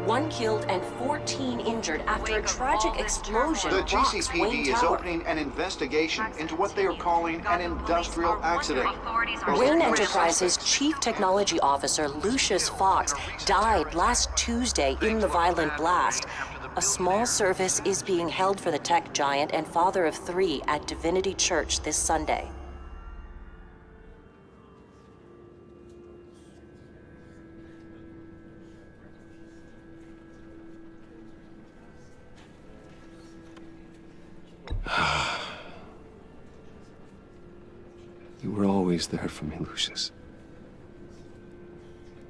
1 killed and 14 injured after a tragic explosion The rocks Wayne GCPD is Tower. opening an investigation into what they are calling an industrial accident. Wayne Enterprises' Chief Technology Officer, Lucius Fox, died last Tuesday in the violent blast. A small service is being held for the tech giant and father of 3 at Divinity Church this Sunday. You were always there for me, Lucius.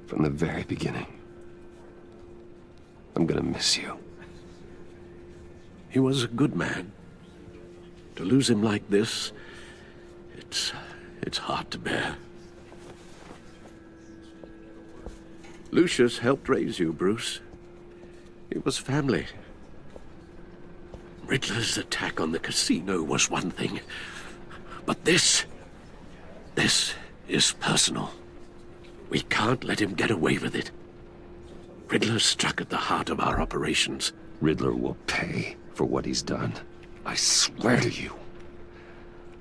From the very beginning. I'm gonna miss you. He was a good man. To lose him like this, it's hard to bear. Lucius helped raise you, Bruce. It was family. Riddler's attack on the casino was one thing, but this is personal. We can't let him get away with it. Riddler struck at the heart of our operations. Riddler will pay for what he's done. I swear to you,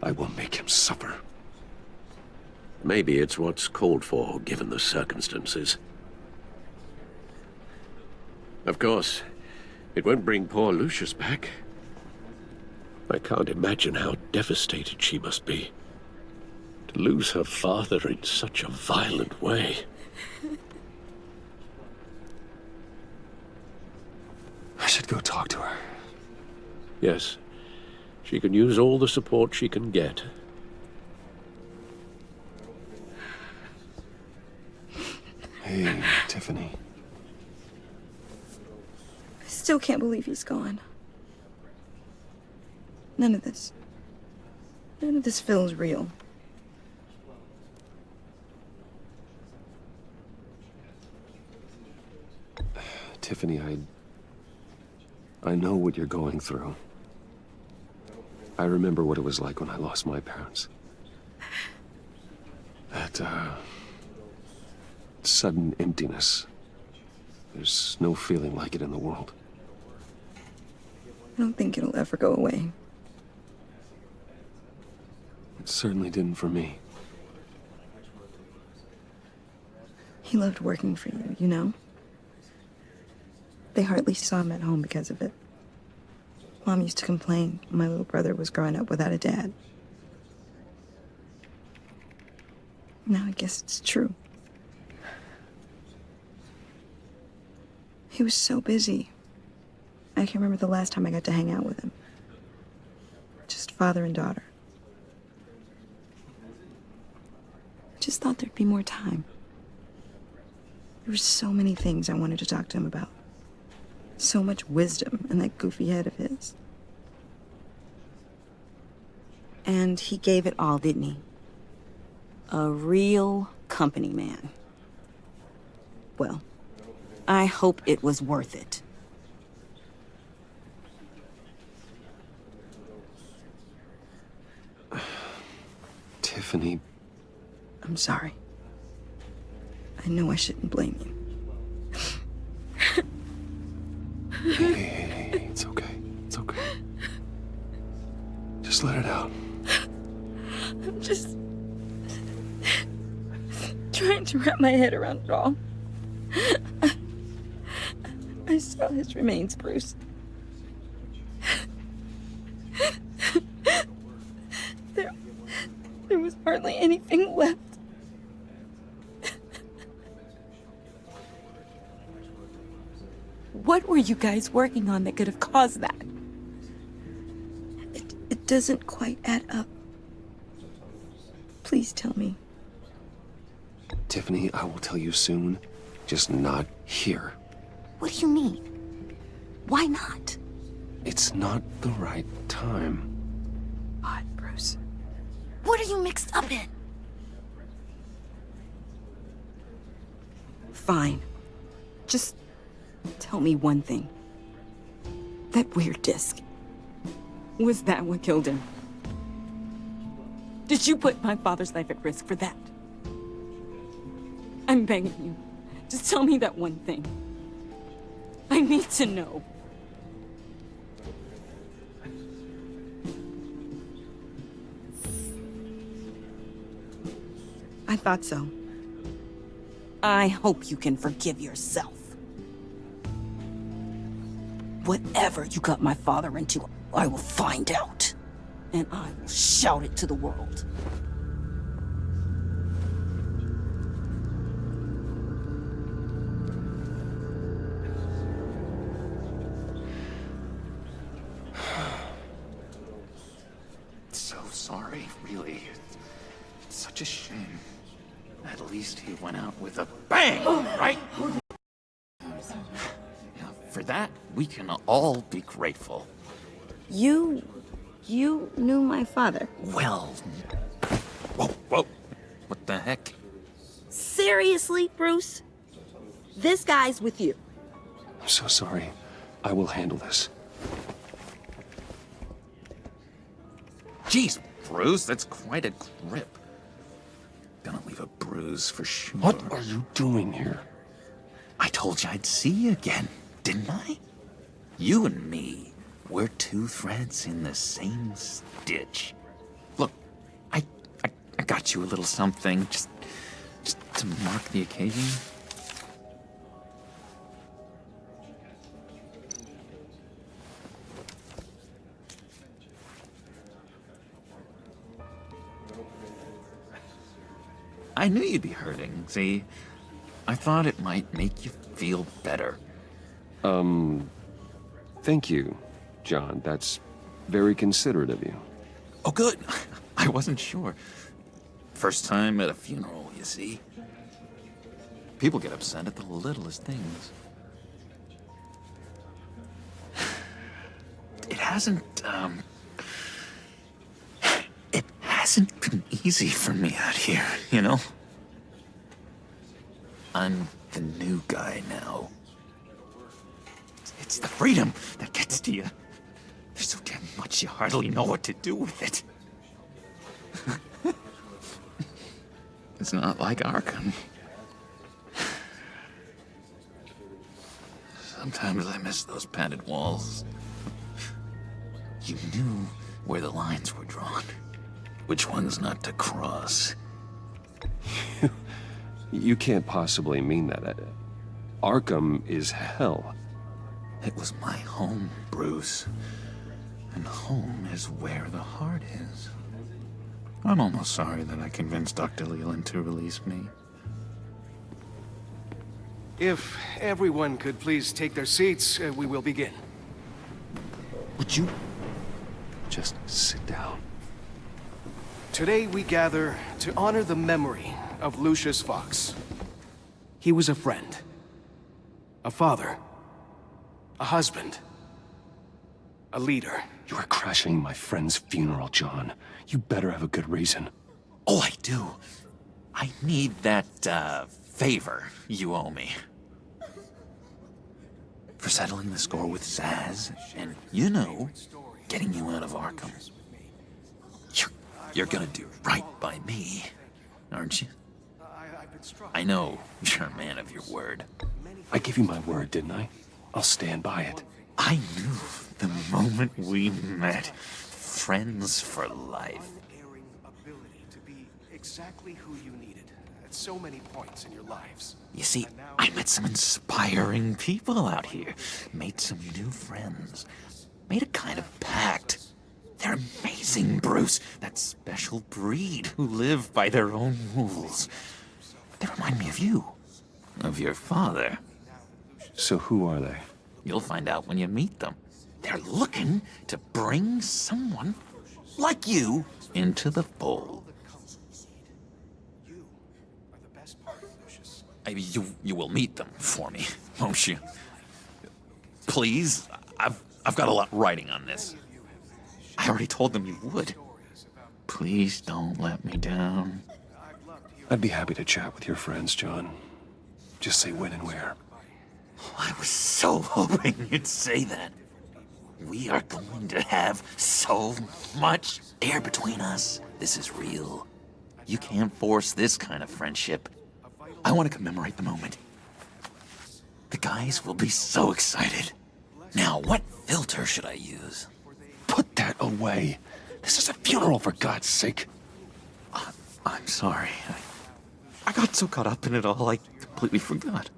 I will make him suffer. Maybe it's what's called for, given the circumstances. Of course, it won't bring poor Lucius back. I can't imagine how devastated she must be. To lose her father in such a violent way. I should go talk to her. Yes, she can use all the support she can get. Hey, Tiffany. I still can't believe he's gone. None of this feels real. Tiffany, I know what you're going through. I remember what it was like when I lost my parents. That, sudden emptiness. There's no feeling like it in the world. I don't think it'll ever go away. It certainly didn't for me. He loved working for you, you know? They hardly saw him at home because of it. Mom used to complain my little brother was growing up without a dad. Now I guess it's true. He was so busy. I can't remember the last time I got to hang out with him. Just father and daughter. I just thought there'd be more time. There were so many things I wanted to talk to him about. So much wisdom in that goofy head of his. And he gave it all, didn't he? A real company man. Well, I hope it was worth it. Tiffany. I'm sorry. I know I shouldn't blame you. Hey, it's okay. It's okay. Just let it out. I'm just trying to wrap my head around it all. I saw his remains, Bruce. There was hardly anything left. What were you guys working on that could have caused that? It doesn't quite add up. Please tell me. Tiffany, I will tell you soon. Just not here. What do you mean? Why not? It's not the right time. God, Bruce. What are you mixed up in? Fine. Just tell me one thing. That weird disc. Was that what killed him? Did you put my father's life at risk for that? I'm begging you. Just tell me that one thing. need to know. I thought so. I hope you can forgive yourself. Whatever you got my father into, I will find out. And I will shout it to the world. So sorry, really. It's such a shame. At least he went out with a bang, right? Now, for that, we can all be grateful. You knew my father. Well... Whoa, whoa. What the heck? Seriously, Bruce? This guy's with you. I'm so sorry. I will handle this. Jeez, Bruce, that's quite a grip. Gonna leave a bruise for sure. What are you doing here? I told you I'd see you again, didn't I? You and me, we're two threads in the same stitch. Look, I got you a little something, just to mark the occasion. I knew you'd be hurting, see? I thought it might make you feel better. Thank you, John. That's very considerate of you. Oh, good. I wasn't sure. First time at a funeral, you see. People get upset at the littlest things. It hasn't been easy for me out here, you know? I'm the new guy now. It's the freedom that gets to you. There's so damn much you hardly know what to do with it. It's not like Arkham. Sometimes I miss those padded walls. You knew where the lines were drawn. Which ones not to cross. You can't possibly mean that. Arkham is hell. It was my home, Bruce. And home is where the heart is. I'm almost sorry that I convinced Dr. Leland to release me. If everyone could please take their seats, we will begin. Would you just sit down? Today we gather to honor the memory of Lucius Fox. He was a friend, a father, a husband, a leader. You are crashing my friend's funeral, John. You better have a good reason. Oh, I do. I need that, favor you owe me. For settling the score with Zaz, and, you know, getting you out of Arkham. You're gonna do right by me, aren't you? I know you're a man of your word. I gave you my word, didn't I? I'll stand by it. I knew the moment we met. Friends for life. Unerring ability to be exactly who you needed at so many points in your lives. You see, I met some inspiring people out here. Made some new friends. Made a kind of pact. They're amazing, Bruce. That special breed who live by their own rules. They remind me of you. Of your father. So who are they? You'll find out when you meet them. They're looking to bring someone like you into the fold. You are the best part, Lucius. You will meet them for me, won't you? Please, I've got a lot writing on this. I already told them you would. Please don't let me down. I'd be happy to chat with your friends, John. Just say when and where. I was so hoping you'd say that. We are going to have so much air between us. This is real. You can't force this kind of friendship. I want to commemorate the moment. The guys will be so excited. Now, what filter should I use? Put that away. This is a funeral, for God's sake. I'm sorry. I got so caught up in it all, I completely forgot.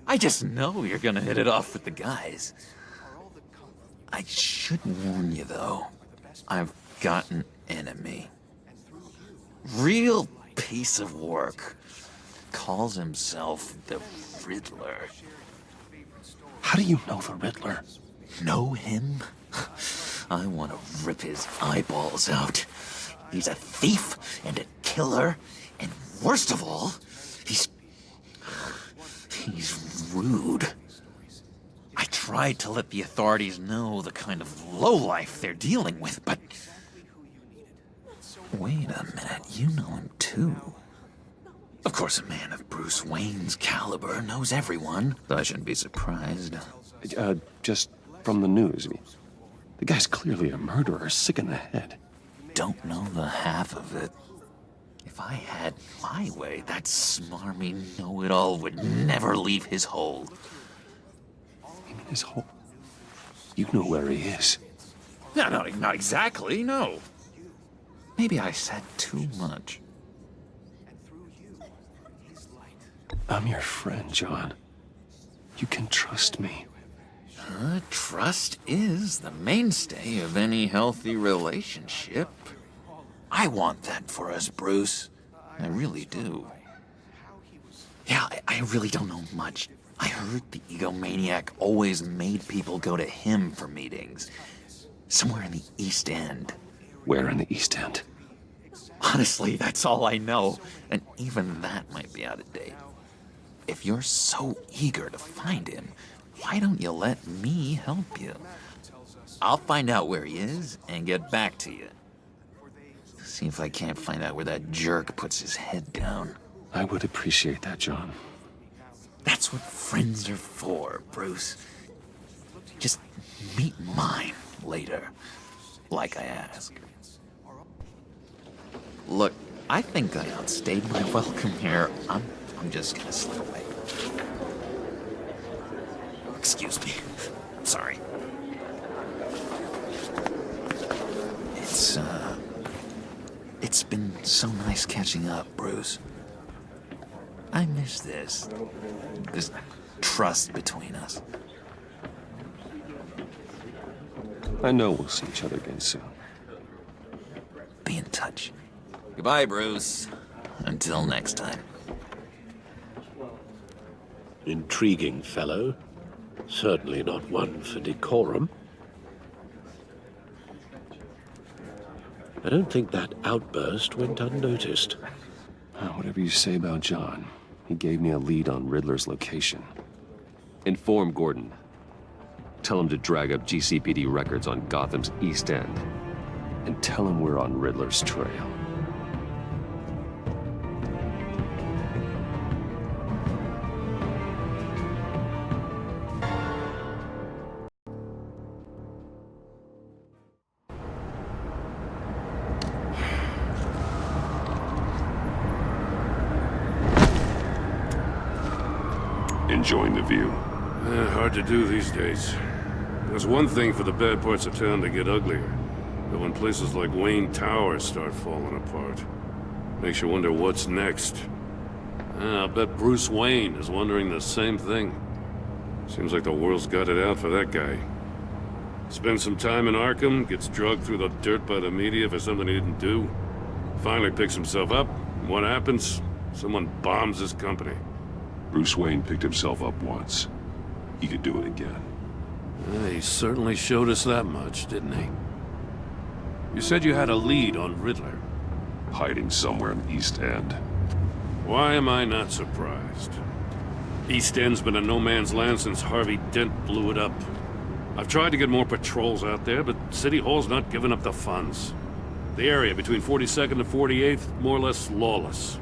I just know you're gonna hit it off with the guys. I should warn you, though. I've got an enemy. Real piece of work. Calls himself the Riddler. How do you know the Riddler? Know him? I want to rip his eyeballs out. He's a thief and a killer, and worst of all, he's rude. I tried to let the authorities know the kind of lowlife they're dealing with, but... Wait a minute, you know him too. Of course, a man of Bruce Wayne's caliber knows everyone. I shouldn't be surprised. Just from the news. I mean, the guy's clearly a murderer, sick in the head. Don't know the half of it. If I had my way, that smarmy know-it-all would never leave his hole. You mean his hole? You know where he is. No, not exactly, no. Maybe I said too much. I'm your friend, John. You can trust me. Trust is the mainstay of any healthy relationship. I want that for us, Bruce. I really do. Yeah, I really don't know much. I heard the egomaniac always made people go to him for meetings. Somewhere in the East End. Where in the East End? Honestly, that's all I know. And even that might be out of date. If you're so eager to find him, why don't you let me help you? I'll find out where he is and get back to you. See if I can't find out where that jerk puts his head down. I would appreciate that, John. That's what friends are for, Bruce. Just meet mine later, like I asked. Look, I think I outstayed my welcome here. I'm just gonna slip away. Excuse me. Sorry. It's been so nice catching up, Bruce. I miss this trust between us. I know we'll see each other again soon. Be in touch. Goodbye, Bruce. Until next time. Intriguing fellow. Certainly not one for decorum. I don't think that outburst went unnoticed. Whatever you say about John, he gave me a lead on Riddler's location. Inform Gordon. Tell him to drag up GCPD records on Gotham's East End. And tell him we're on Riddler's trail. Enjoying the view. Hard to do these days. There's one thing for the bad parts of town to get uglier. But when places like Wayne Tower start falling apart, makes you wonder what's next. I'll bet Bruce Wayne is wondering the same thing. Seems like the world's got it out for that guy. Spends some time in Arkham, gets drugged through the dirt by the media for something he didn't do. Finally picks himself up, and what happens? Someone bombs his company. Bruce Wayne picked himself up once. He could do it again. He certainly showed us that much, didn't he? You said you had a lead on Riddler. Hiding somewhere in the East End. Why am I not surprised? East End's been a no man's land since Harvey Dent blew it up. I've tried to get more patrols out there, but City Hall's not giving up the funds. The area between 42nd and 48th, more or less lawless.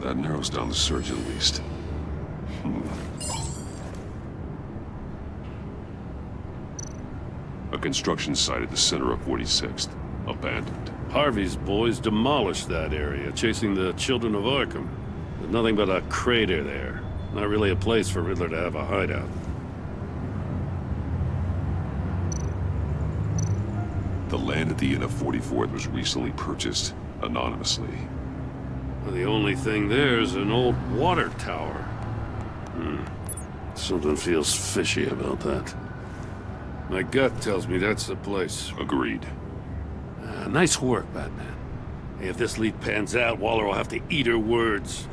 That narrows down the search at least. A construction site at the center of 46th. Abandoned. Harvey's boys demolished that area, chasing the children of Arkham. There's nothing but a crater there. Not really a place for Riddler to have a hideout. The land at the Inn of 44th was recently purchased anonymously. Well, the only thing there is an old water tower. Something feels fishy about that. My gut tells me that's the place. Agreed. Nice work, Batman. Hey, if this lead pans out, Waller will have to eat her words.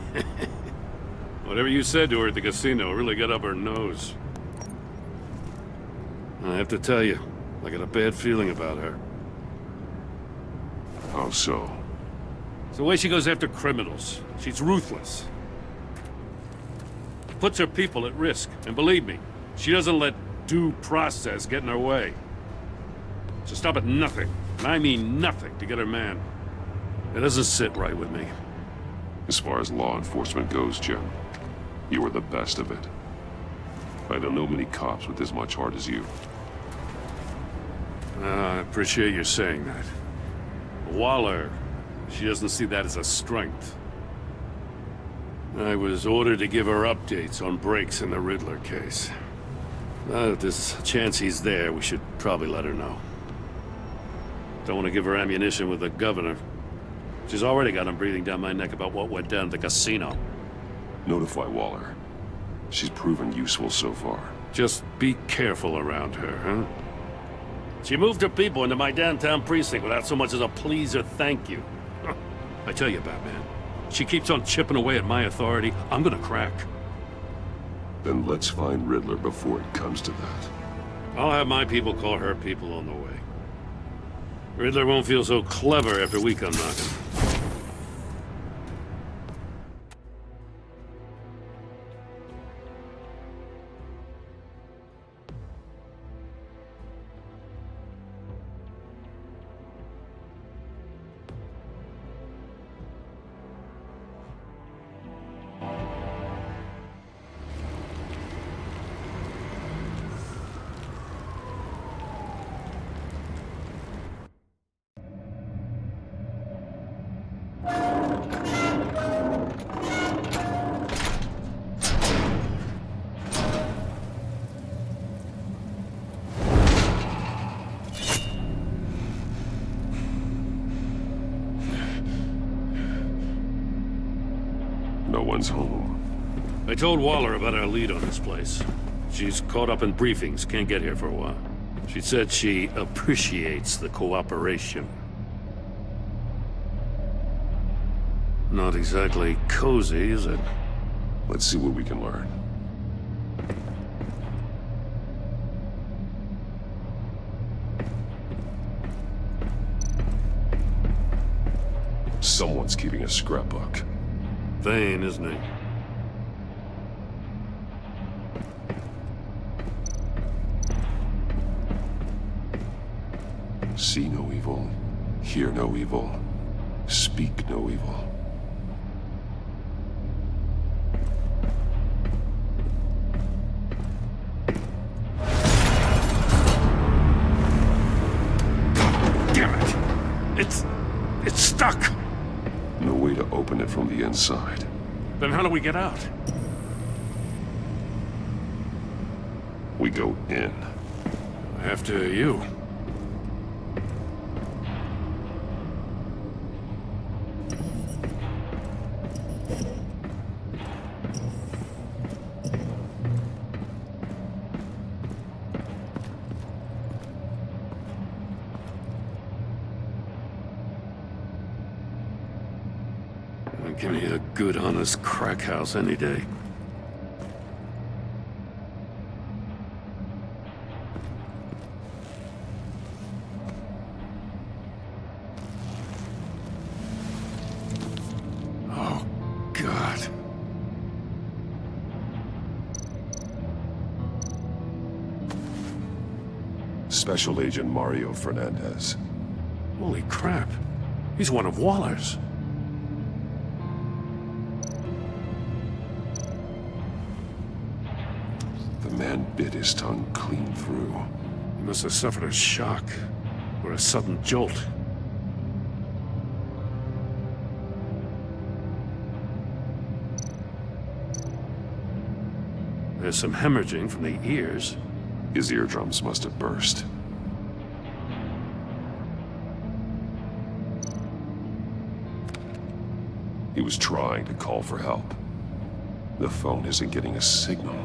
Whatever you said to her at the casino really got up her nose. I have to tell you, I got a bad feeling about her. How so? It's the way she goes after criminals. She's ruthless. Puts her people at risk. And believe me, she doesn't let due process get in her way. So stop at nothing, and I mean nothing, to get her man. It doesn't sit right with me. As far as law enforcement goes, Jim, you are the best of it. I don't know many cops with as much heart as you. I appreciate you saying that. Waller, she doesn't see that as a strength. I was ordered to give her updates on breaks in the Riddler case. If there's a chance he's there, we should probably let her know. Don't want to give her ammunition with the governor. She's already got him breathing down my neck about what went down at the casino. Notify Waller. She's proven useful so far. Just be careful around her, huh? She moved her people into my downtown precinct without so much as a please or thank you. I tell you, Batman, she keeps on chipping away at my authority, I'm gonna crack. Then let's find Riddler before it comes to that. I'll have my people call her people on the way. Riddler won't feel so clever after we come knocking. No one's home. I told Waller about our lead on this place. She's caught up in briefings, can't get here for a while. She said she appreciates the cooperation. Not exactly cozy, is it? Let's see what we can learn. Someone's keeping a scrapbook. Vain, isn't he? See no evil, hear no evil, speak no evil. Damn it! It's stuck! No way to open it from the inside. Then how do we get out? We go in. After you. Give me a good, honest crack house any day. Oh, God. Special Agent Mario Fernandez. Holy crap. He's one of Waller's. The man bit his tongue clean through. He must have suffered a shock, or a sudden jolt. There's some hemorrhaging from the ears. His eardrums must have burst. He was trying to call for help. The phone isn't getting a signal.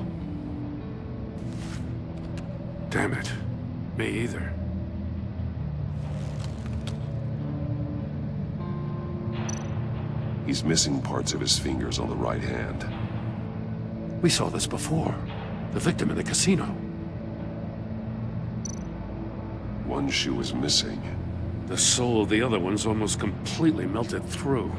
Damn it. Me either. He's missing parts of his fingers on the right hand. We saw this before. The victim in the casino. One shoe is missing. The soul of the other one's almost completely melted through.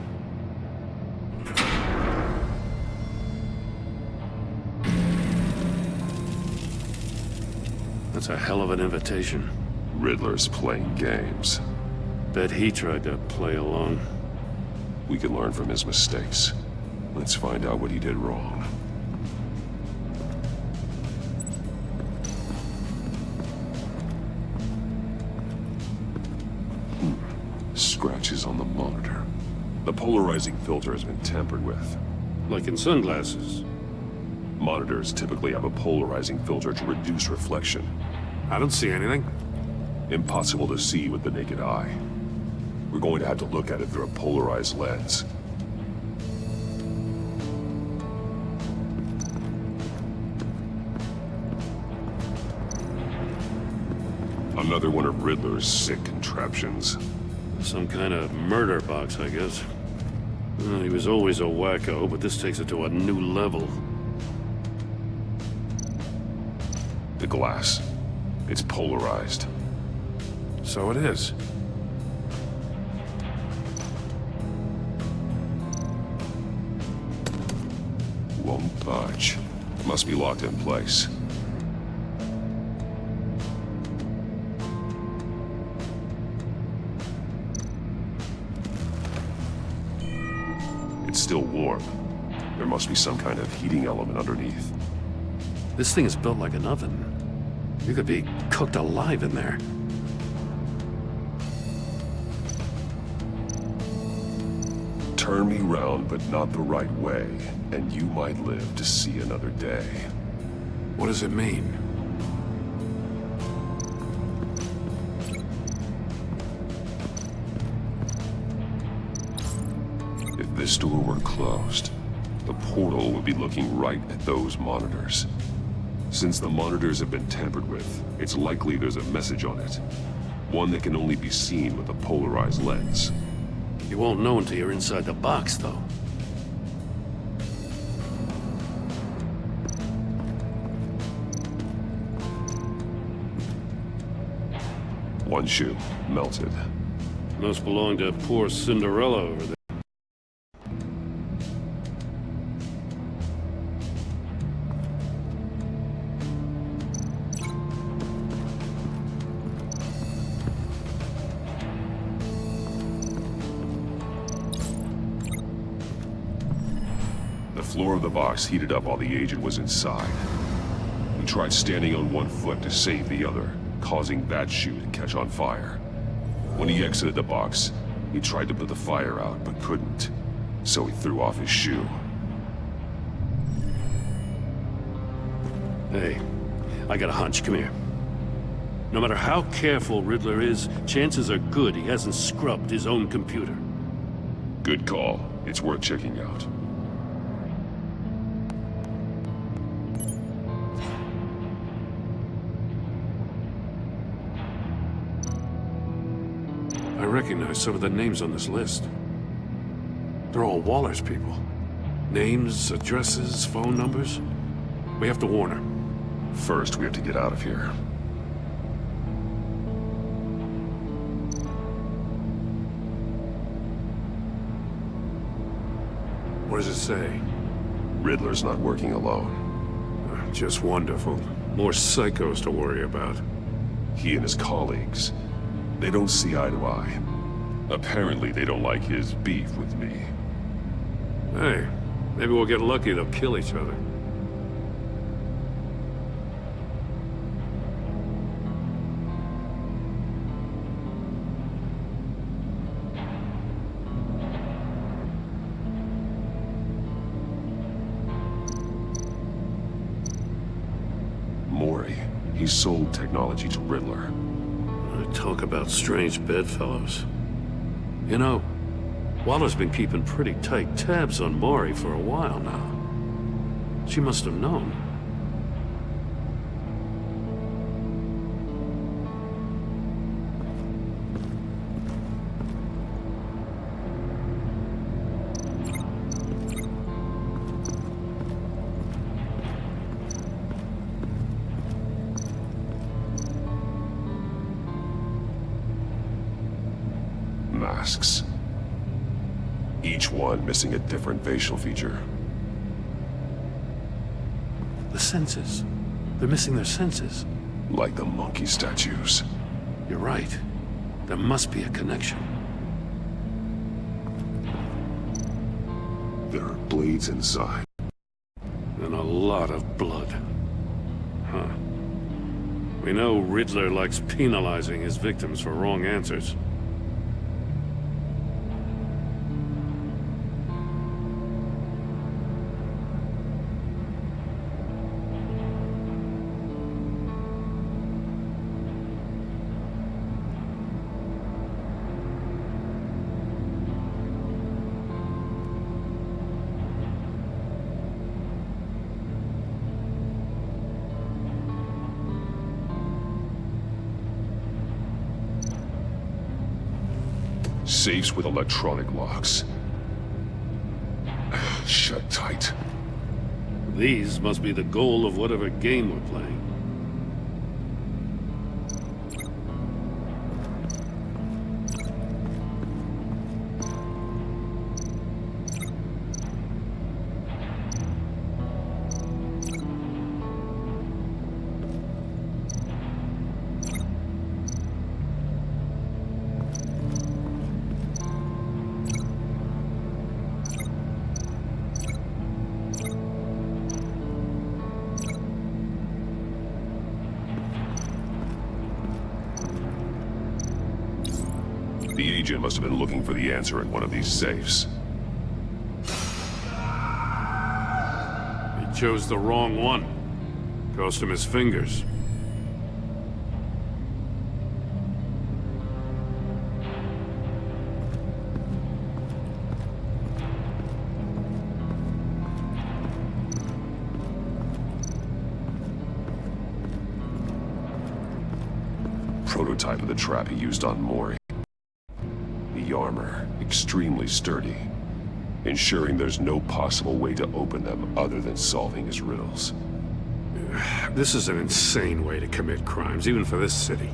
That's a hell of an invitation. Riddler's playing games. Bet he tried to play along. We can learn from his mistakes. Let's find out what he did wrong. Scratches on the monitor. The polarizing filter has been tampered with. Like in sunglasses. Monitors typically have a polarizing filter to reduce reflection. I don't see anything. Impossible to see with the naked eye. We're going to have to look at it through a polarized lens. Another one of Riddler's sick contraptions. Some kind of murder box, I guess. He was always a wacko, but this takes it to a new level. The glass. It's polarized. So it is. Won't budge. Must be locked in place. It's still warm. There must be some kind of heating element underneath. This thing is built like an oven. You could be cooked alive in there. Turn me round, but not the right way, and you might live to see another day. What does it mean? If this door were closed, the portal would be looking right at those monitors. Since the monitors have been tampered with, it's likely there's a message on it. One that can only be seen with a polarized lens. You won't know until you're inside the box, though. One shoe, melted. Must belong to poor Cinderella over there. The floor of the box heated up while the agent was inside. He tried standing on one foot to save the other, causing that shoe to catch on fire. When he exited the box, he tried to put the fire out, but couldn't. So he threw off his shoe. Hey, I got a hunch. Come here. No matter how careful Riddler is, chances are good he hasn't scrubbed his own computer. Good call. It's worth checking out. I recognize some of the names on this list. They're all Waller's people. Names, addresses, phone numbers. We have to warn her. First, we have to get out of here. What does it say? Riddler's not working alone. Just wonderful. More psychos to worry about. He and his colleagues, they don't see eye to eye. Apparently, they don't like his beef with me. Hey, maybe we'll get lucky they'll kill each other. He sold technology to Riddler. Talk about strange bedfellows. You know, Waller's been keeping pretty tight tabs on Maury for a while now. She must have known. Masks. Each one missing a different facial feature. The senses. They're missing their senses. Like the monkey statues. You're right. There must be a connection. There are blades inside. And a lot of blood. Huh. We know Riddler likes penalizing his victims for wrong answers. Safes with electronic locks. Shut tight. These must be the goal of whatever game we're playing. The agent must have been looking for the answer in one of these safes. He chose the wrong one. Cost him his fingers. Prototype of the trap he used on Maury. The armor, extremely sturdy, ensuring there's no possible way to open them other than solving his riddles. This is an insane way to commit crimes, even for this city.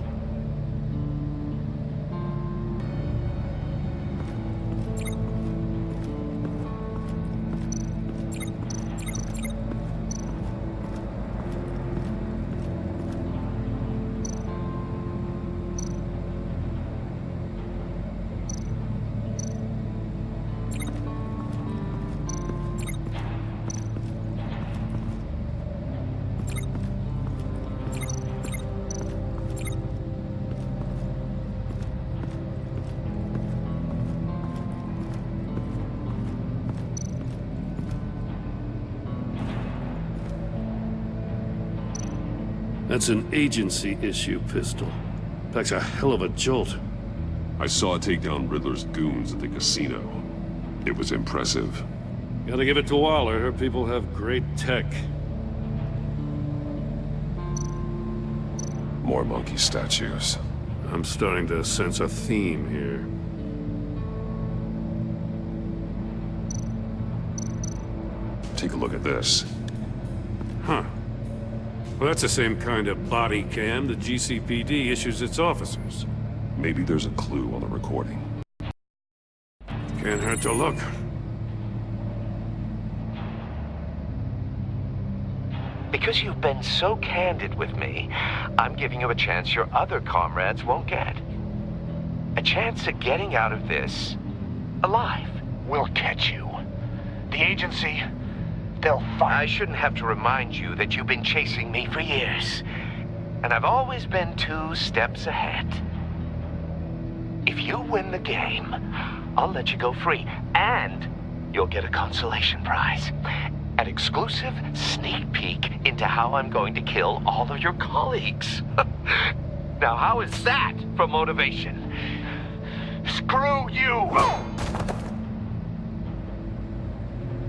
That's an agency-issue pistol. Packs a hell of a jolt. I saw it take down Riddler's goons at the casino. It was impressive. Gotta give it to Waller. Her people have great tech. More monkey statues. I'm starting to sense a theme here. Take a look at this. Huh. Well, that's the same kind of body cam the GCPD issues its officers. Maybe there's a clue on the recording. Can't hurt to look. Because you've been so candid with me, I'm giving you a chance your other comrades won't get. A chance at getting out of this alive. We'll catch you. The agency, they'll find... I shouldn't have to remind you that you've been chasing me for years. And I've always been 2 steps ahead. If you win the game, I'll let you go free. And you'll get a consolation prize. An exclusive sneak peek into how I'm going to kill all of your colleagues. Now, how is that for motivation? Screw you!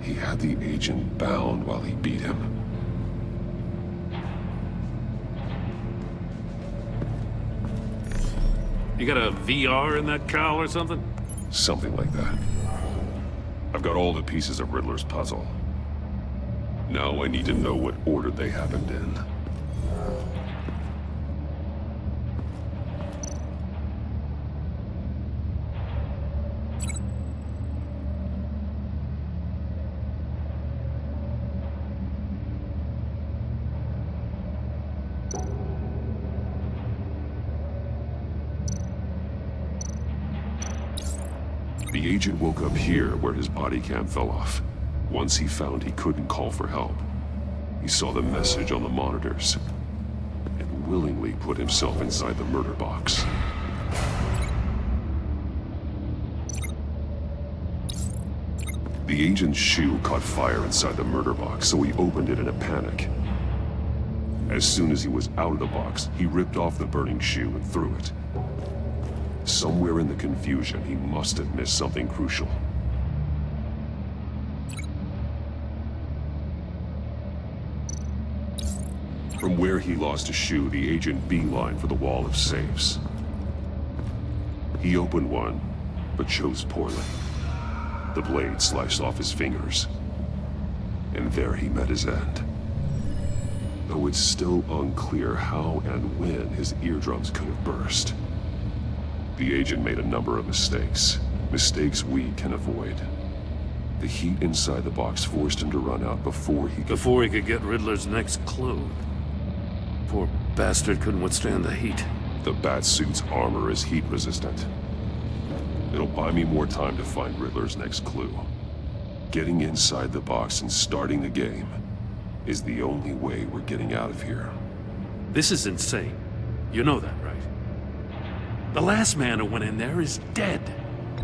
He had the agent bound while he beat him. You got a VR in that cowl or something? Something like that. I've got all the pieces of Riddler's puzzle. Now I need to know what order they happened in. The agent woke up here where his body cam fell off. Once he found he couldn't call for help, he saw the message on the monitors and willingly put himself inside the murder box. The agent's shoe caught fire inside the murder box, so he opened it in a panic. As soon as he was out of the box, he ripped off the burning shoe and threw it. Somewhere in the confusion, he must have missed something crucial. From where he lost a shoe, the agent beelined for the wall of safes. He opened one, but chose poorly. The blade sliced off his fingers, and there he met his end. Though it's still unclear how and when his eardrums could have burst. The agent made a number of mistakes. Mistakes we can avoid. The heat inside the box forced him to run out before he could get Riddler's next clue. Poor bastard couldn't withstand the heat. The Batsuit's armor is heat resistant. It'll buy me more time to find Riddler's next clue. Getting inside the box and starting the game is the only way we're getting out of here. This is insane. You know that, right? The last man who went in there is dead.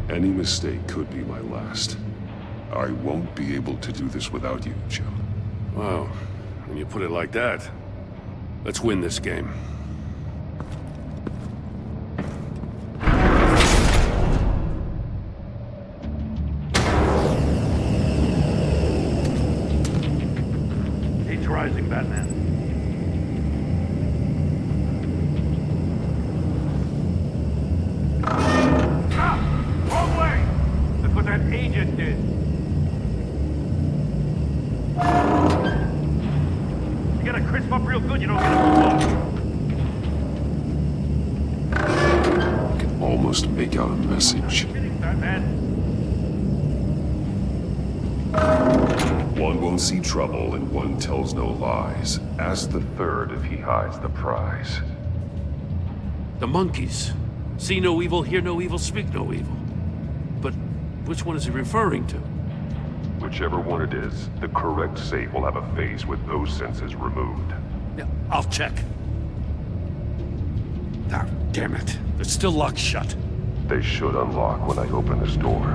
Any mistake could be my last. I won't be able to do this without you, Jim. Wow. When you put it like that, let's win this game. Heat's rising, Batman. Wrong way! That's what that agent did. You gotta crisp up real good, you don't get a I can almost make out a message. One won't see trouble and one tells no lies. Ask the third if he hides the prize. The monkeys. See no evil, hear no evil, speak no evil. But which one is he referring to? Whichever one it is, the correct safe will have a face with those senses removed. Yeah, I'll check. Ah, damn it. They're still locked shut. They should unlock when I open this door.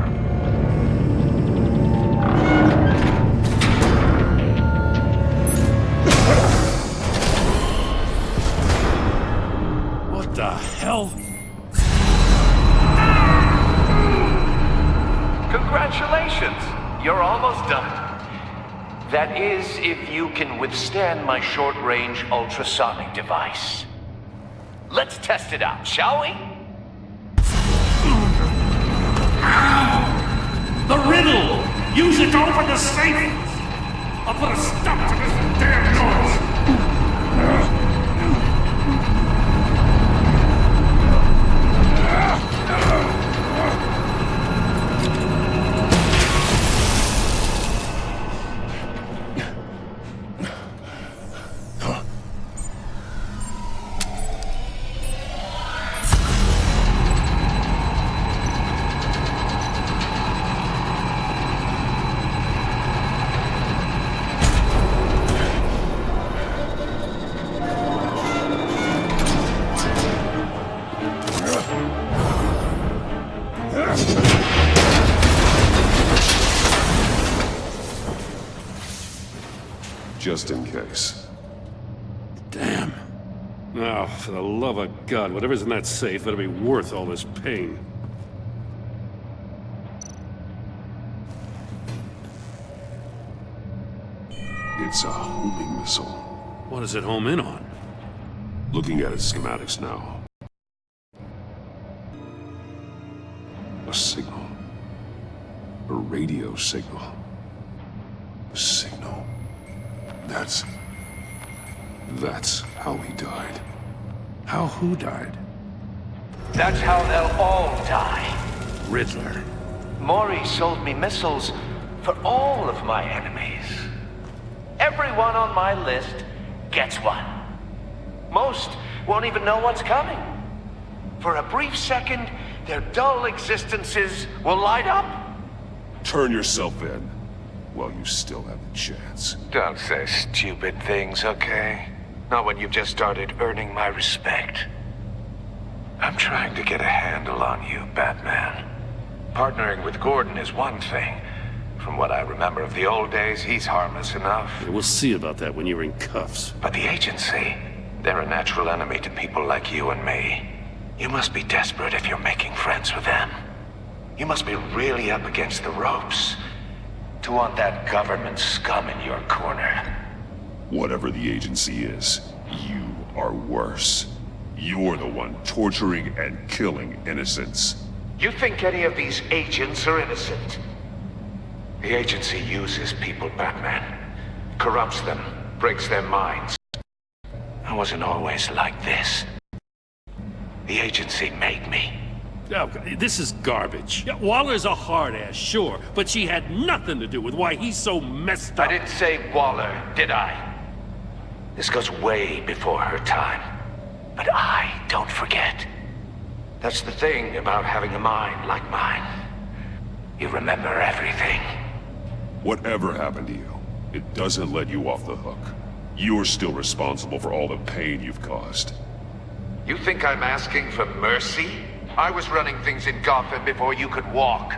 What the hell? Congratulations! You're almost done. That is, if you can withstand my short-range ultrasonic device. Let's test it out, shall we? The riddle! Use it to open the safe! I'll put a stop to this damn noise! just in case. Damn. Now, for the love of God, whatever's in that safe better be worth all this pain. It's a homing missile. What does it home in on? Looking at its schematics now. A signal. A radio signal. A signal. That's how he died. How who died? That's how they'll all die. Riddler. Maury sold me missiles for all of my enemies. Everyone on my list gets one. Most won't even know what's coming. For a brief second, their dull existences will light up. Turn yourself in while you still have the chance. Don't say stupid things, okay? Not when you've just started earning my respect. I'm trying to get a handle on you, Batman. Partnering with Gordon is one thing. From what I remember of the old days, he's harmless enough. Yeah, we'll see about that when you're in cuffs. But the agency, they're a natural enemy to people like you and me. You must be desperate if you're making friends with them. You must be really up against the ropes to want that government scum in your corner. Whatever the agency is, you are worse. You're the one torturing and killing innocents. You think any of these agents are innocent? The agency uses people, Batman. Corrupts them, breaks their minds. I wasn't always like this. The agency made me. Oh, this is garbage. Yeah, Waller's a hard-ass, sure, but she had nothing to do with why he's so messed up. I didn't say Waller, did I? This goes way before her time. But I don't forget. That's the thing about having a mind like mine. You remember everything. Whatever happened to you, it doesn't let you off the hook. You're still responsible for all the pain you've caused. You think I'm asking for mercy? I was running things in Gotham before you could walk.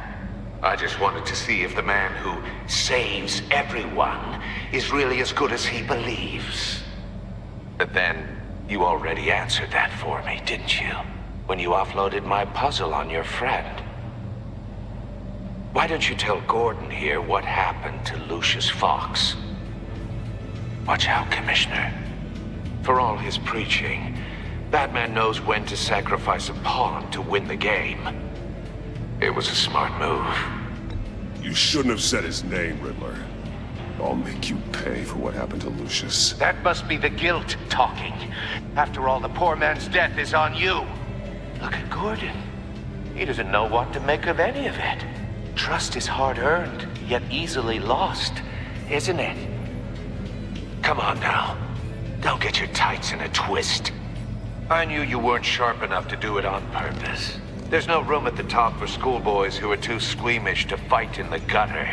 I just wanted to see if the man who saves everyone is really as good as he believes. But then, you already answered that for me, didn't you? When you offloaded my puzzle on your friend. Why don't you tell Gordon here what happened to Lucius Fox? Watch out, Commissioner. For all his preaching, Batman knows when to sacrifice a pawn to win the game. It was a smart move. You shouldn't have said his name, Riddler. I'll make you pay for what happened to Lucius. That must be the guilt talking. After all, the poor man's death is on you. Look at Gordon. He doesn't know what to make of any of it. Trust is hard-earned, yet easily lost, isn't it? Come on now. Don't get your tights in a twist. I knew you weren't sharp enough to do it on purpose. There's no room at the top for schoolboys who are too squeamish to fight in the gutter.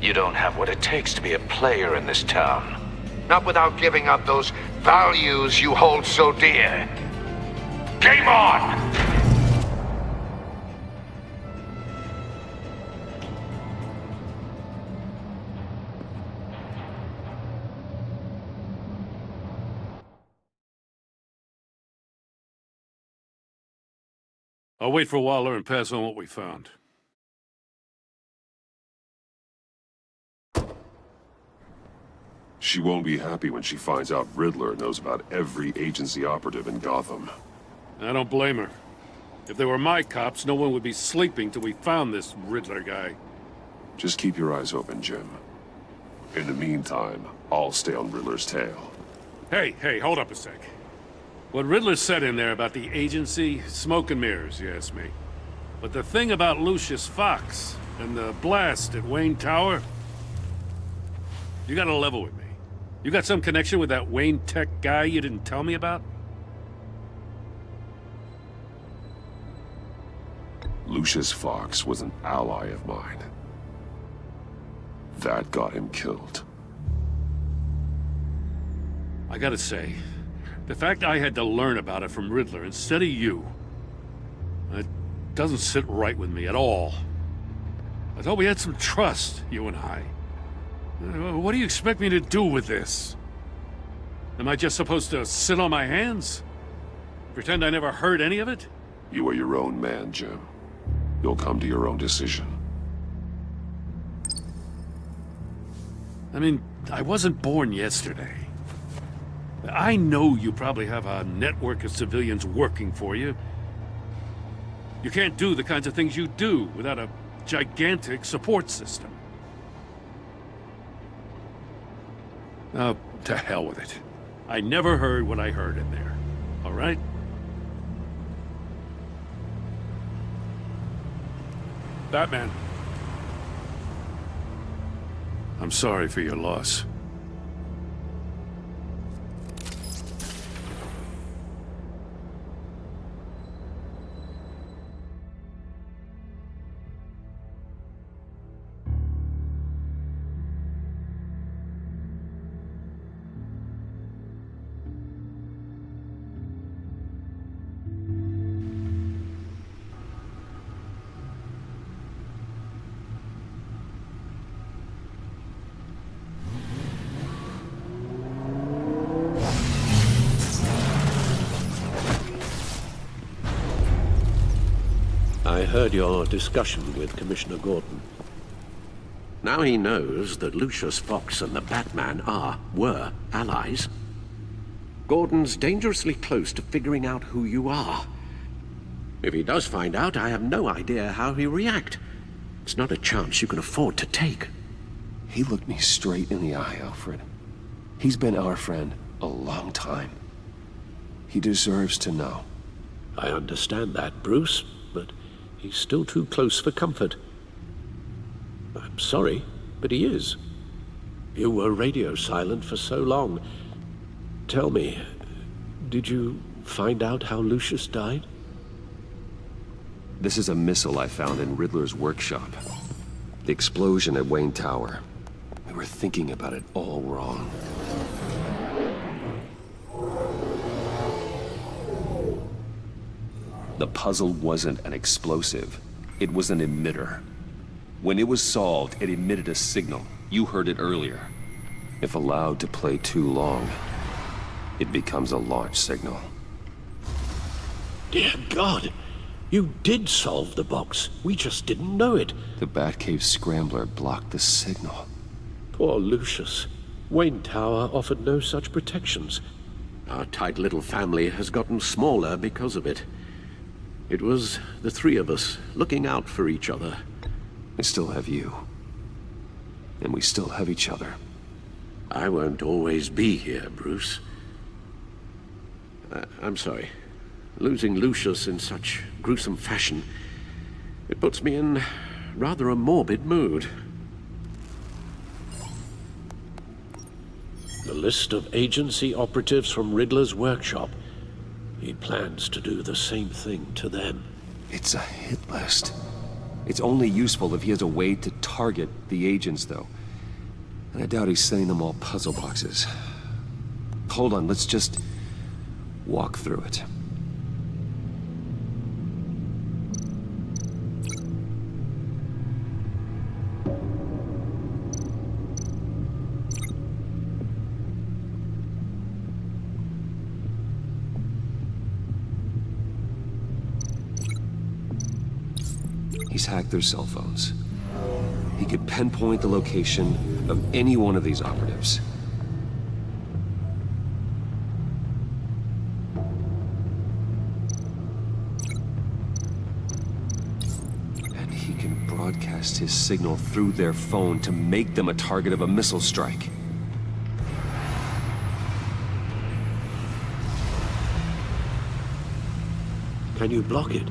You don't have what it takes to be a player in this town. Not without giving up those values you hold so dear. Game on! I'll wait for Waller and pass on what we found. She won't be happy when she finds out Riddler knows about every agency operative in Gotham. I don't blame her. If they were my cops, no one would be sleeping till we found this Riddler guy. Just keep your eyes open, Jim. In the meantime, I'll stay on Riddler's tail. Hey, hold up a sec. What Riddler said in there about the agency, smoke and mirrors, you ask me. But the thing about Lucius Fox and the blast at Wayne Tower, you gotta level with me. You got some connection with that Wayne Tech guy you didn't tell me about? Lucius Fox was an ally of mine. That got him killed. I gotta say, the fact I had to learn about it from Riddler instead of you, it doesn't sit right with me at all. I thought we had some trust, you and I. What do you expect me to do with this? Am I just supposed to sit on my hands? Pretend I never heard any of it? You are your own man, Jim. You'll come to your own decision. I mean, I wasn't born yesterday. I know you probably have a network of civilians working for you. You can't do the kinds of things you do without a gigantic support system. Oh, to hell with it. I never heard what I heard in there. All right? Batman. I'm sorry for your loss. I heard your discussion with Commissioner Gordon. Now he knows that Lucius Fox and the Batman were allies. Gordon's dangerously close to figuring out who you are. If he does find out, I have no idea how he'll react. It's not a chance you can afford to take. He looked me straight in the eye, Alfred. He's been our friend a long time. He deserves to know. I understand that, Bruce, but he's still too close for comfort. I'm sorry, but he is. You were radio silent for so long. Tell me, did you find out how Lucius died? This is a missile I found in Riddler's workshop. The explosion at Wayne Tower. We were thinking about it all wrong. The puzzle wasn't an explosive. It was an emitter. When it was solved, it emitted a signal. You heard it earlier. If allowed to play too long, it becomes a launch signal. Dear God! You did solve the box. We just didn't know it. The Batcave scrambler blocked the signal. Poor Lucius. Wayne Tower offered no such protections. Our tight little family has gotten smaller because of it. It was the three of us looking out for each other. I still have you. And we still have each other. I won't always be here, Bruce. I'm sorry. Losing Lucius in such gruesome fashion, it puts me in rather a morbid mood. The list of agency operatives from Riddler's workshop. He plans to do the same thing to them. It's a hit list. It's only useful if he has a way to target the agents, though. And I doubt he's sending them all puzzle boxes. Hold on, let's just walk through it. He's hacked their cell phones. He could pinpoint the location of any one of these operatives. And he can broadcast his signal through their phone to make them a target of a missile strike. Can you block it?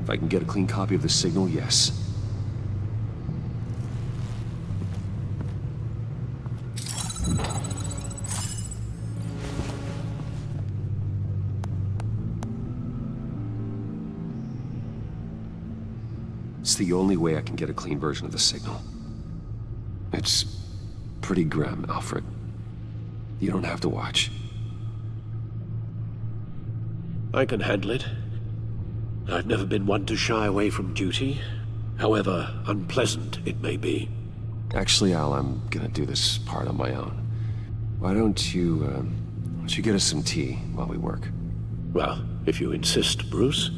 If I can get a clean copy of the signal, yes. It's the only way I can get a clean version of the signal. It's pretty grim, Alfred. You don't have to watch. I can handle it. I've never been one to shy away from duty, however unpleasant it may be. Actually, Al, I'm gonna do this part on my own. Why don't you get us some tea while we work? Well, if you insist, Bruce.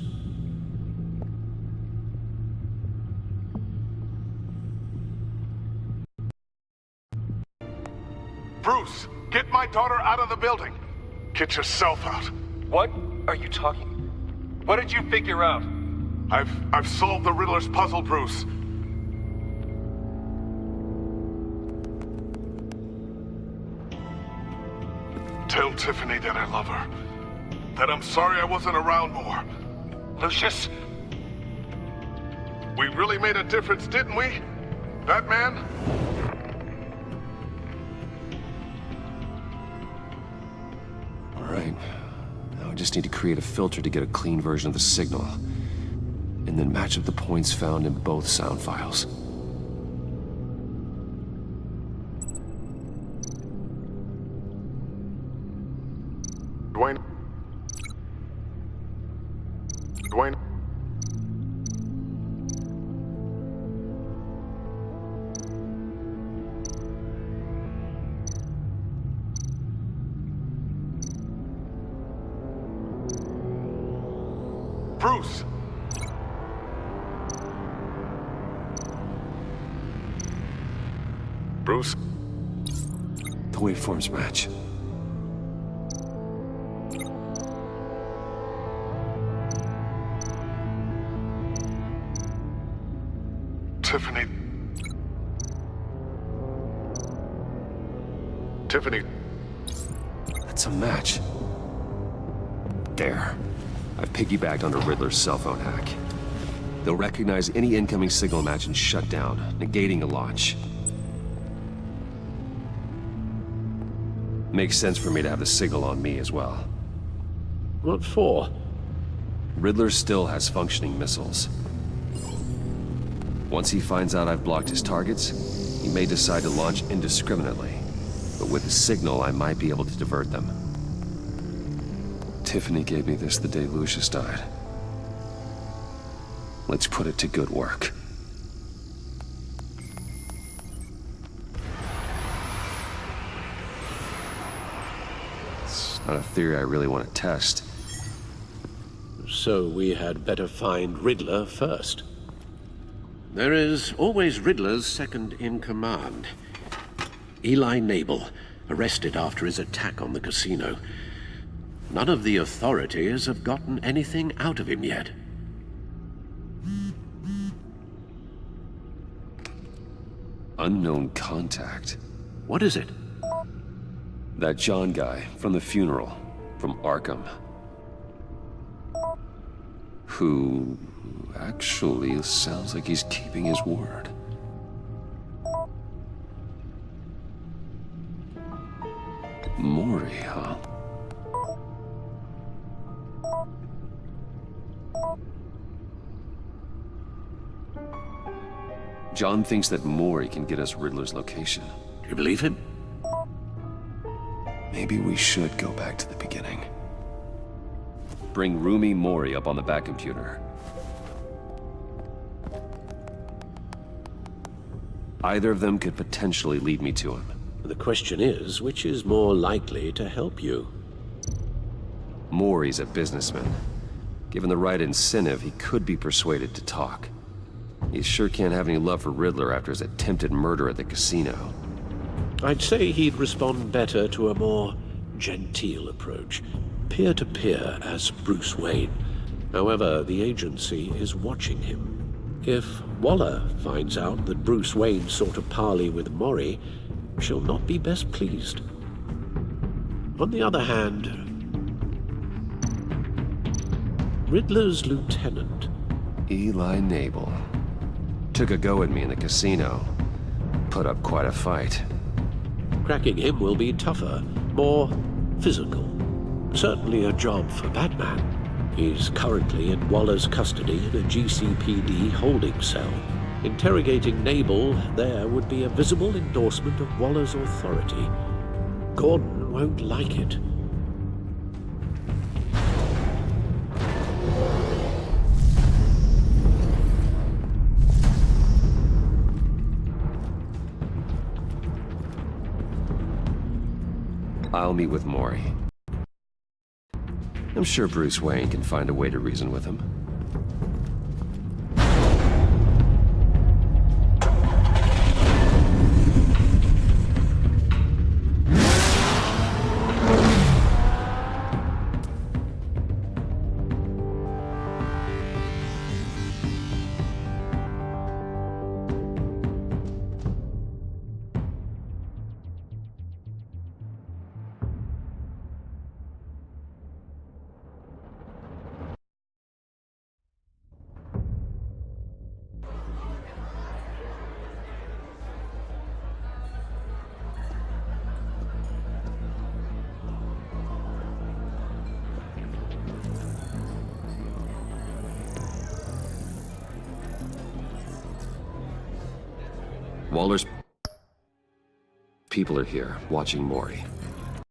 Bruce, get my daughter out of the building. Get yourself out. What are you talking? What did you figure out? I've solved the Riddler's puzzle, Bruce. Tell Tiffany that I love her. That I'm sorry I wasn't around more. Lucius? We really made a difference, didn't we? Batman? All right. Now I just need to create a filter to get a clean version of the signal. And then match up the points found in both sound files. Dwayne. Bruce! Bruce? The waveforms match. Tiffany. Tiffany. That's a match. There. I've piggybacked onto Riddler's cell phone hack. They'll recognize any incoming signal match and shut down, negating a launch. Makes sense for me to have the signal on me as well. What for? Riddler still has functioning missiles. Once he finds out I've blocked his targets, he may decide to launch indiscriminately. But with the signal, I might be able to divert them. Tiffany gave me this the day Lucius died. Let's put it to good work. It's not a theory I really want to test. So we had better find Riddler first. There is always Riddler's second-in-command. Eli Nabel, arrested after his attack on the casino. None of the authorities have gotten anything out of him yet. Unknown contact. What is it? That John guy from the funeral, from Arkham. Who actually sounds like he's keeping his word. Mori, huh? John thinks that Mori can get us Riddler's location. Do you believe him? Maybe we should go back to the beginning. Bring Rumi Mori up on the back computer. Either of them could potentially lead me to him. The question is, which is more likely to help you? Mori's a businessman. Given the right incentive, he could be persuaded to talk. He sure can't have any love for Riddler after his attempted murder at the casino. I'd say he'd respond better to a more genteel approach. Peer-to-peer as Bruce Wayne. However, the agency is watching him. If Waller finds out that Bruce Wayne sought a parley with Mori, she'll not be best pleased. On the other hand, Riddler's lieutenant, Eli Nabel, took a go at me in the casino. Put up quite a fight. cracking him will be tougher, more physical. Certainly a job for Batman. He's currently in Waller's custody in a GCPD holding cell. Interrogating Nabel there would be a visible endorsement of Waller's authority. Gordon won't like it. meet with Maury. I'm sure Bruce Wayne can find a way to reason with him. Waller's people are here, watching Maury.